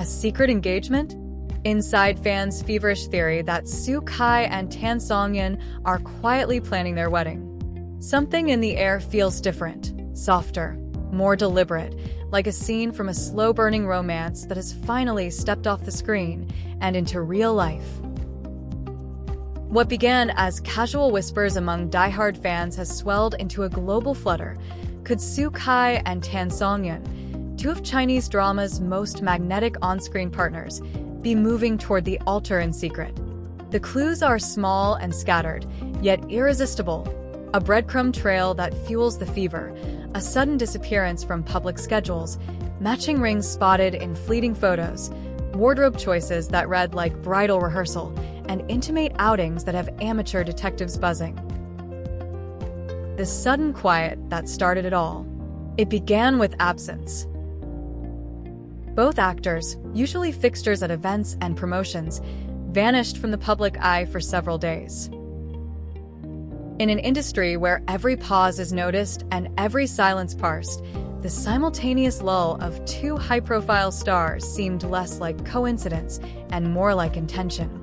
A secret engagement? Inside fans' feverish theory that Soo Kai and Tan Songyun are quietly planning their wedding. Something in the air feels different, softer, more deliberate, like a scene from a slow-burning romance that has finally stepped off the screen and into real life. What began as casual whispers among die-hard fans has swelled into a global flutter. Could Soo Kai and Tan Songyun, two of Chinese drama's most magnetic on-screen partners, be moving toward the altar in secret? The clues are small and scattered, yet irresistible. A breadcrumb trail that fuels the fever, a sudden disappearance from public schedules, matching rings spotted in fleeting photos, wardrobe choices that read like bridal rehearsal, and intimate outings that have amateur detectives buzzing. The sudden quiet that started it all. It began with absence. Both actors, usually fixtures at events and promotions, vanished from the public eye for several days. In an industry where every pause is noticed and every silence parsed, the simultaneous lull of two high-profile stars seemed less like coincidence and more like intention.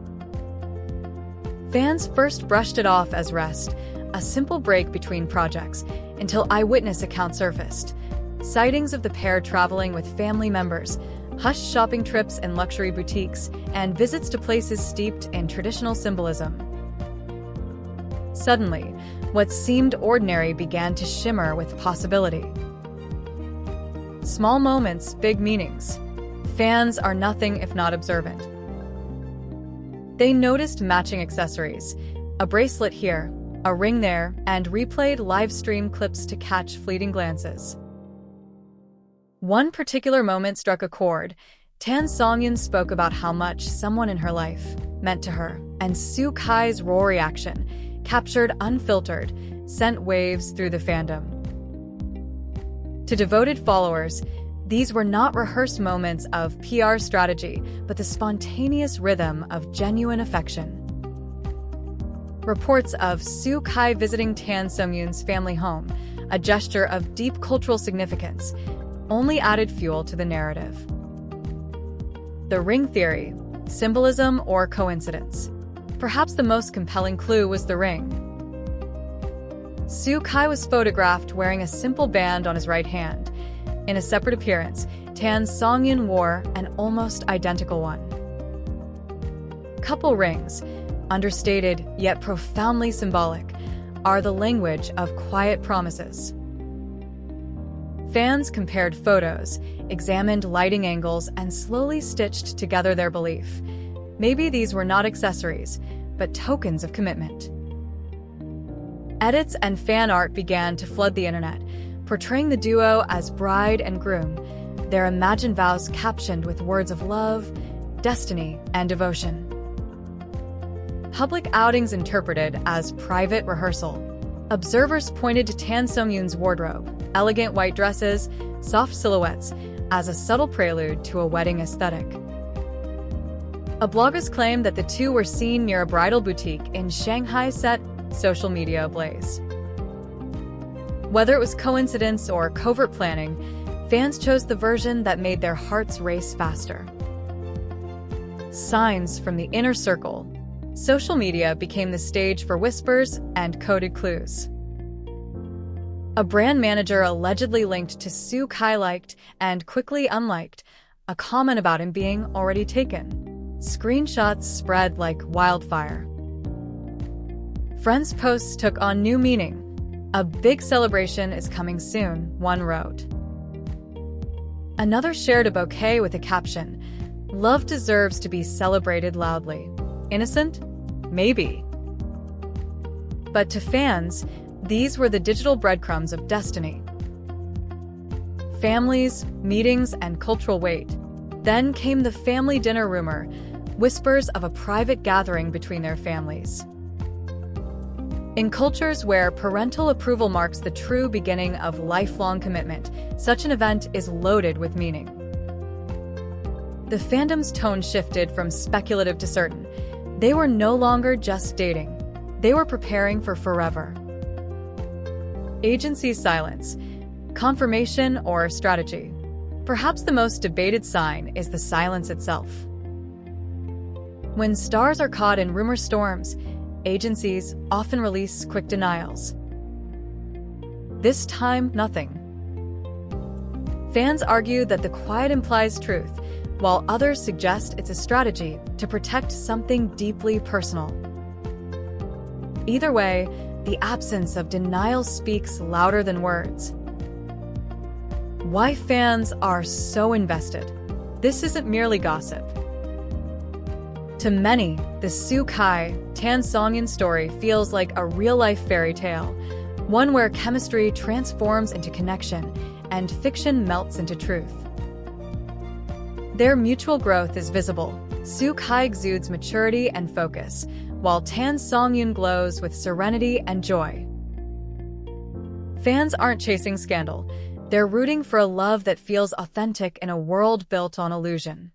Fans first brushed it off as rest, a simple break between projects, until eyewitness accounts surfaced. Sightings of the pair traveling with family members, hushed shopping trips in luxury boutiques, and visits to places steeped in traditional symbolism. Suddenly, what seemed ordinary began to shimmer with possibility. Small moments, big meanings. Fans are nothing if not observant. They noticed matching accessories, a bracelet here, a ring there, and replayed live-stream clips to catch fleeting glances. One particular moment struck a chord. Tan Songyun spoke about how much someone in her life meant to her, and Soo Kai's raw reaction, captured unfiltered, sent waves through the fandom. To devoted followers, these were not rehearsed moments of PR strategy, but the spontaneous rhythm of genuine affection. Reports of Soo Kai visiting Tan Songyun's family home, a gesture of deep cultural significance, only added fuel to the narrative. The ring theory, symbolism or coincidence? Perhaps the most compelling clue was the ring. Soo Kai was photographed wearing a simple band on his right hand. In a separate appearance, Tan Songyun wore an almost identical one. Couple rings, understated yet profoundly symbolic, are the language of quiet promises. Fans compared photos, examined lighting angles, and slowly stitched together their belief. Maybe these were not accessories, but tokens of commitment. Edits and fan art began to flood the internet, portraying the duo as bride and groom, their imagined vows captioned with words of love, destiny, and devotion. Public outings interpreted as private rehearsal. Observers pointed to Tan Songyun's wardrobe, elegant white dresses, soft silhouettes, as a subtle prelude to a wedding aesthetic. A bloggers claimed that the two were seen near a bridal boutique in Shanghai, set social media ablaze. Whether it was coincidence or covert planning, fans chose the version that made their hearts race faster. Signs from the inner circle. Social media became the stage for whispers and coded clues. A brand manager allegedly linked to Soo Kai liked and quickly unliked a comment about him being already taken. Screenshots spread like wildfire. Friends' posts took on new meaning. A big celebration is coming soon, one wrote. Another shared a bouquet with a caption, "Love deserves to be celebrated loudly." Innocent? Maybe. But to fans, these were the digital breadcrumbs of destiny. Families, meetings, and cultural weight. Then came the family dinner rumor, whispers of a private gathering between their families. In cultures where parental approval marks the true beginning of lifelong commitment, such an event is loaded with meaning. The fandom's tone shifted from speculative to certain. They were no longer just dating. They were preparing for forever. Agency silence. Confirmation or strategy? Perhaps the most debated sign is the silence itself. When stars are caught in rumor storms, agencies often release quick denials. This time, nothing. Fans argue that the quiet implies truth, while others suggest it's a strategy to protect something deeply personal. Either way, the absence of denial speaks louder than words. Why fans are so invested? This isn't merely gossip. To many, the Songyun Songyun story feels like a real-life fairy tale, one where chemistry transforms into connection and fiction melts into truth. Their mutual growth is visible. Songyun exudes maturity and focus, while Songyun glows with serenity and joy. Fans aren't chasing scandal. They're rooting for a love that feels authentic in a world built on illusion.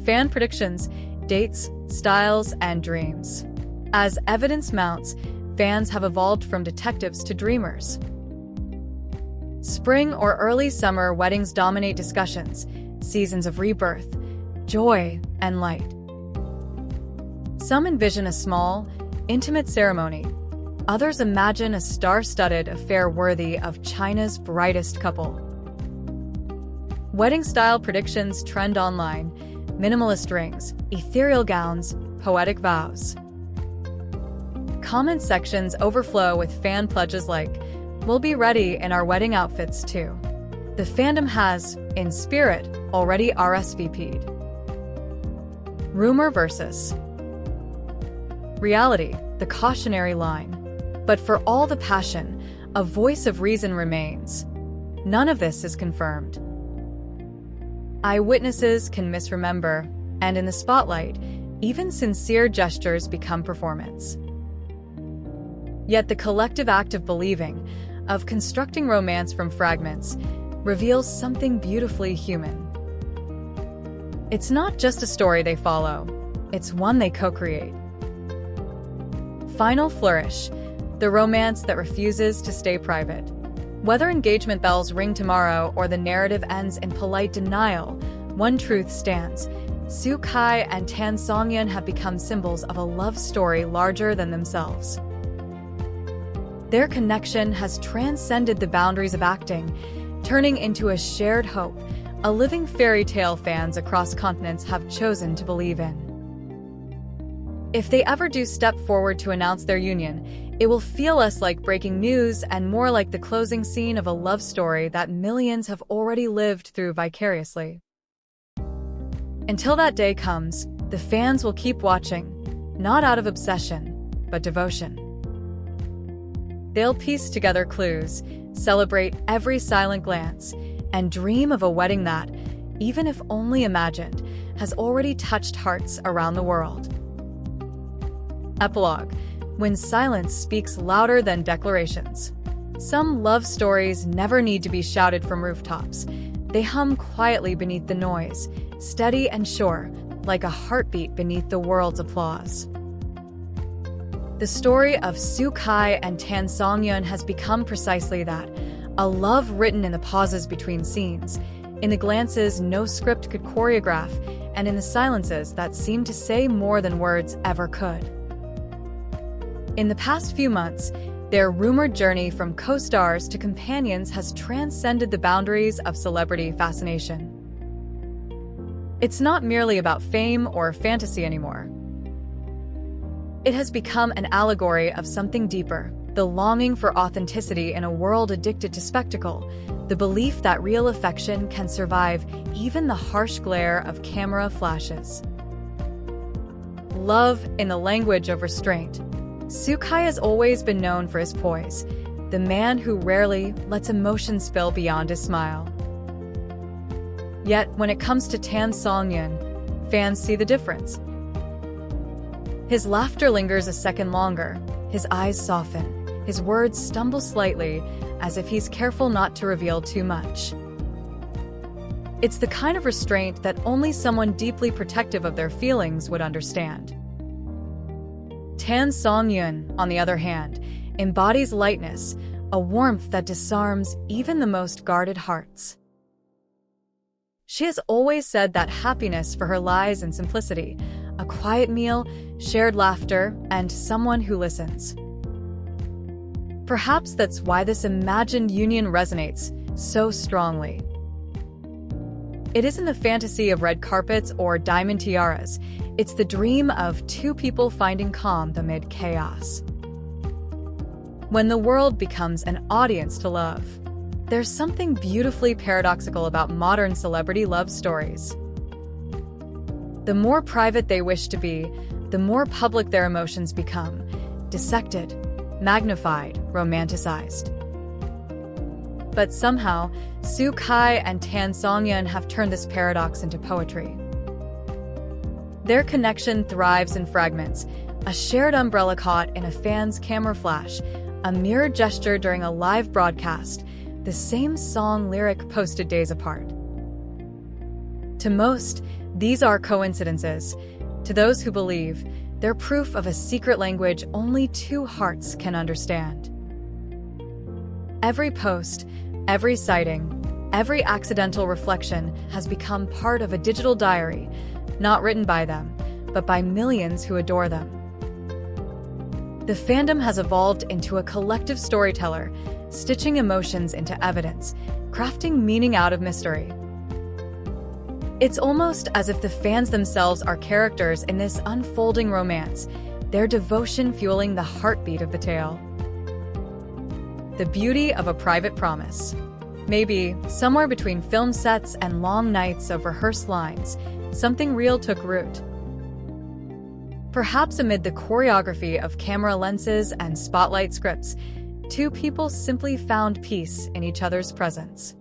Fan predictions, dates, styles, and dreams. As evidence mounts, fans have evolved from detectives to dreamers. Spring or early summer weddings dominate discussions, seasons of rebirth, joy, and light. Some envision a small, intimate ceremony. Others imagine a star-studded affair worthy of China's brightest couple. Wedding-style predictions trend online: minimalist rings, ethereal gowns, poetic vows. Comment sections overflow with fan pledges like, "We'll be ready in our wedding outfits too." The fandom has, in spirit, already RSVP'd. Rumor versus reality, the cautionary line. But for all the passion, a voice of reason remains. None of this is confirmed. Eyewitnesses can misremember, and in the spotlight, even sincere gestures become performance. Yet the collective act of believing, of constructing romance from fragments, reveals something beautifully human. It's not just a story they follow, it's one they co-create. Final flourish, the romance that refuses to stay private. Whether engagement bells ring tomorrow or the narrative ends in polite denial, one truth stands. Songyun and Songyun have become symbols of a love story larger than themselves. Their connection has transcended the boundaries of acting, turning into a shared hope, a living fairy tale fans across continents have chosen to believe in. If they ever do step forward to announce their union, it will feel less like breaking news and more like the closing scene of a love story that millions have already lived through vicariously. Until that day comes, the fans will keep watching, not out of obsession, but devotion. They'll piece together clues, celebrate every silent glance, and dream of a wedding that, even if only imagined, has already touched hearts around the world. Epilogue: when silence speaks louder than declarations. Some love stories never need to be shouted from rooftops. They hum quietly beneath the noise, steady and sure, like a heartbeat beneath the world's applause. The story of Songyun and Songyun has become precisely that, a love written in the pauses between scenes, in the glances no script could choreograph, and in the silences that seem to say more than words ever could. In the past few months, their rumored journey from co-stars to companions has transcended the boundaries of celebrity fascination. It's not merely about fame or fantasy anymore. It has become an allegory of something deeper, the longing for authenticity in a world addicted to spectacle, the belief that real affection can survive even the harsh glare of camera flashes. Love in the language of restraint. Songyun has always been known for his poise, the man who rarely lets emotion spill beyond his smile. Yet, when it comes to Songyun, fans see the difference. His laughter lingers a second longer, his eyes soften, his words stumble slightly, as if he's careful not to reveal too much. It's the kind of restraint that only someone deeply protective of their feelings would understand. Songyun, on the other hand, embodies lightness, a warmth that disarms even the most guarded hearts. She has always said that happiness for her lies in simplicity, a quiet meal, shared laughter, and someone who listens. Perhaps that's why this imagined union resonates so strongly. It isn't the fantasy of red carpets or diamond tiaras. It's the dream of two people finding calm amid chaos. When the world becomes an audience to love, there's something beautifully paradoxical about modern celebrity love stories. The more private they wish to be, the more public their emotions become, dissected, magnified, romanticized. But somehow, Soo Kai and Tan Songyun have turned this paradox into poetry. Their connection thrives in fragments, a shared umbrella caught in a fan's camera flash, a mirrored gesture during a live broadcast, the same song lyric posted days apart. To most, these are coincidences. To those who believe, they're proof of a secret language only two hearts can understand. Every post, every sighting, every accidental reflection has become part of a digital diary, not written by them, but by millions who adore them. The fandom has evolved into a collective storyteller, stitching emotions into evidence, crafting meaning out of mystery. It's almost as if the fans themselves are characters in this unfolding romance, their devotion fueling the heartbeat of the tale. The beauty of a private promise. Maybe, somewhere between film sets and long nights of rehearsed lines, something real took root. Perhaps amid the choreography of camera lenses and spotlight scripts, two people simply found peace in each other's presence.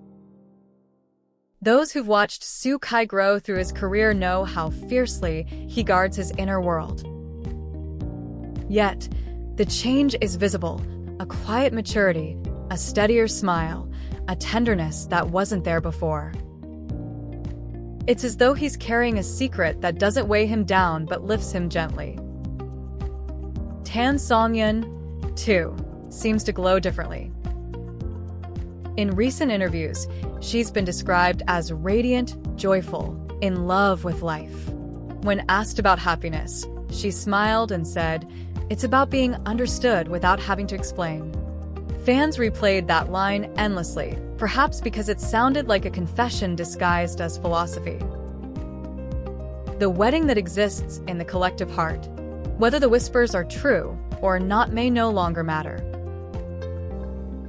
Those who've watched Soo Kai grow through his career know how fiercely he guards his inner world. Yet, the change is visible, a quiet maturity, a steadier smile, a tenderness that wasn't there before. It's as though he's carrying a secret that doesn't weigh him down but lifts him gently. Tan Songyun, too, seems to glow differently. In recent interviews, she's been described as radiant, joyful, in love with life. When asked about happiness, she smiled and said, "It's about being understood without having to explain." Fans replayed that line endlessly, perhaps because it sounded like a confession disguised as philosophy. The wedding that exists in the collective heart, whether the whispers are true or not, may no longer matter.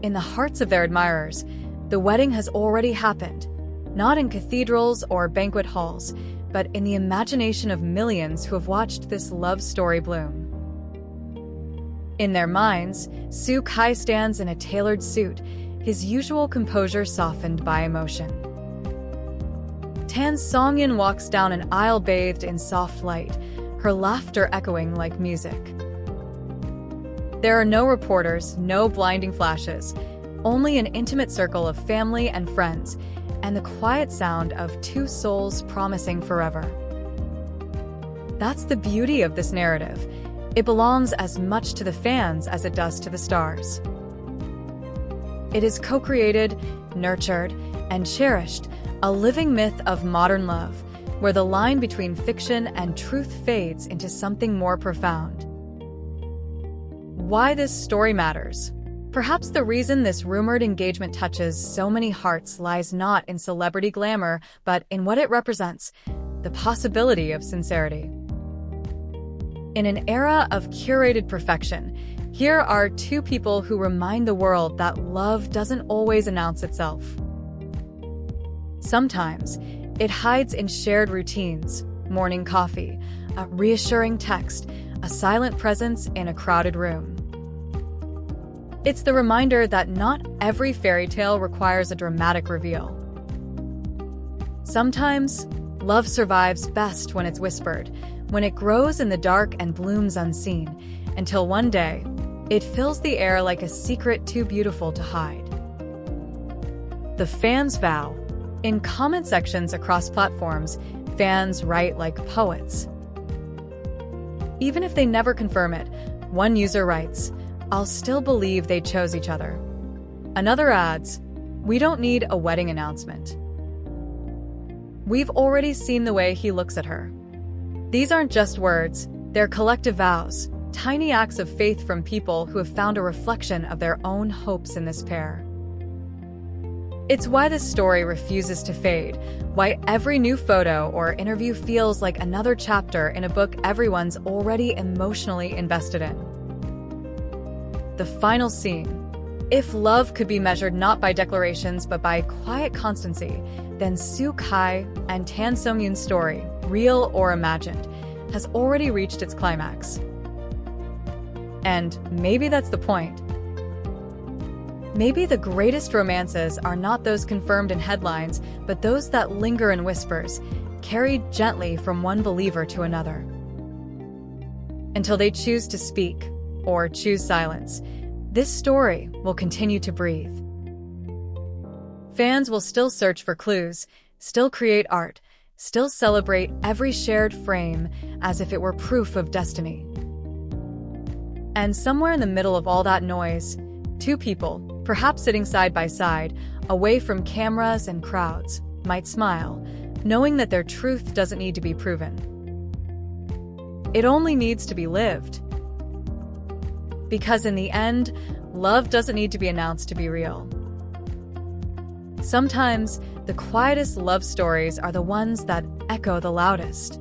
In the hearts of their admirers, the wedding has already happened, not in cathedrals or banquet halls, but in the imagination of millions who have watched this love story bloom. In their minds, Soo Kai stands in a tailored suit, his usual composure softened by emotion. Tan Songyun walks down an aisle bathed in soft light, her laughter echoing like music. There are no reporters, no blinding flashes, only an intimate circle of family and friends, and the quiet sound of two souls promising forever. That's the beauty of this narrative. It belongs as much to the fans as it does to the stars. It is co-created, nurtured, and cherished, a living myth of modern love, where the line between fiction and truth fades into something more profound. Why this story matters? Perhaps the reason this rumored engagement touches so many hearts lies not in celebrity glamour, but in what it represents, the possibility of sincerity. In an era of curated perfection, here are two people who remind the world that love doesn't always announce itself. Sometimes, it hides in shared routines, morning coffee, a reassuring text, a silent presence in a crowded room. It's the reminder that not every fairy tale requires a dramatic reveal. Sometimes, love survives best when it's whispered, when it grows in the dark and blooms unseen, until one day, it fills the air like a secret too beautiful to hide. The fans vow. In comment sections across platforms, fans write like poets. Even if they never confirm it, one user writes, "I'll still believe they chose each other." Another adds, "We don't need a wedding announcement." We've already seen the way he looks at her. These aren't just words, they're collective vows, tiny acts of faith from people who have found a reflection of their own hopes in this pair. It's why this story refuses to fade, why every new photo or interview feels like another chapter in a book everyone's already emotionally invested in. The final scene. If love could be measured not by declarations but by quiet constancy, then Soo Kai and Tan Songyun's story, real or imagined, has already reached its climax. And maybe that's the point. Maybe the greatest romances are not those confirmed in headlines, but those that linger in whispers, carried gently from one believer to another. Until they choose to speak, or choose silence, this story will continue to breathe. Fans will still search for clues, still create art, still celebrate every shared frame as if it were proof of destiny. And somewhere in the middle of all that noise, two people, perhaps sitting side by side, away from cameras and crowds, might smile, knowing that their truth doesn't need to be proven. It only needs to be lived. Because in the end, love doesn't need to be announced to be real. Sometimes, the quietest love stories are the ones that echo the loudest.